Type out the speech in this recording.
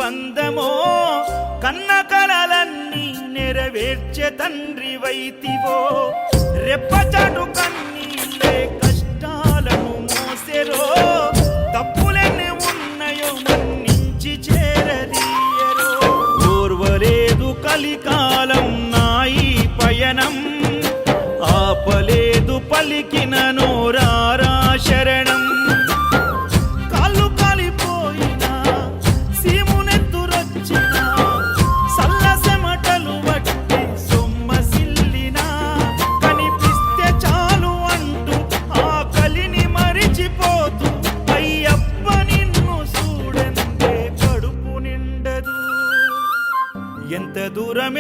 అందమో కన్న కలలన్నీ నెరవేర్చే తండ్రి వైతివో రెప్పచాటు కన్నీళ్ళే కష్టాలను మోసెరో తప్పులెన్ని ఉన్నాయో మన్నించి చేరదీయరో ఓర్వలేదు కలికాలం నాయి పయనం ఆపలేదు పలికిన నోరారా శరణం కాళ్ళు కాలిపోయినా సీమునెత్తురొచ్చినా సల్ల సెమటలు వట్టి సొమ్మసిల్లినా కనిపిస్తే చాలు అంటూ ఆకలిని మరిచిపోతూ అయ్యప్ప నిన్ను చూడందే కడుపు నిండదు ఎంత దూరం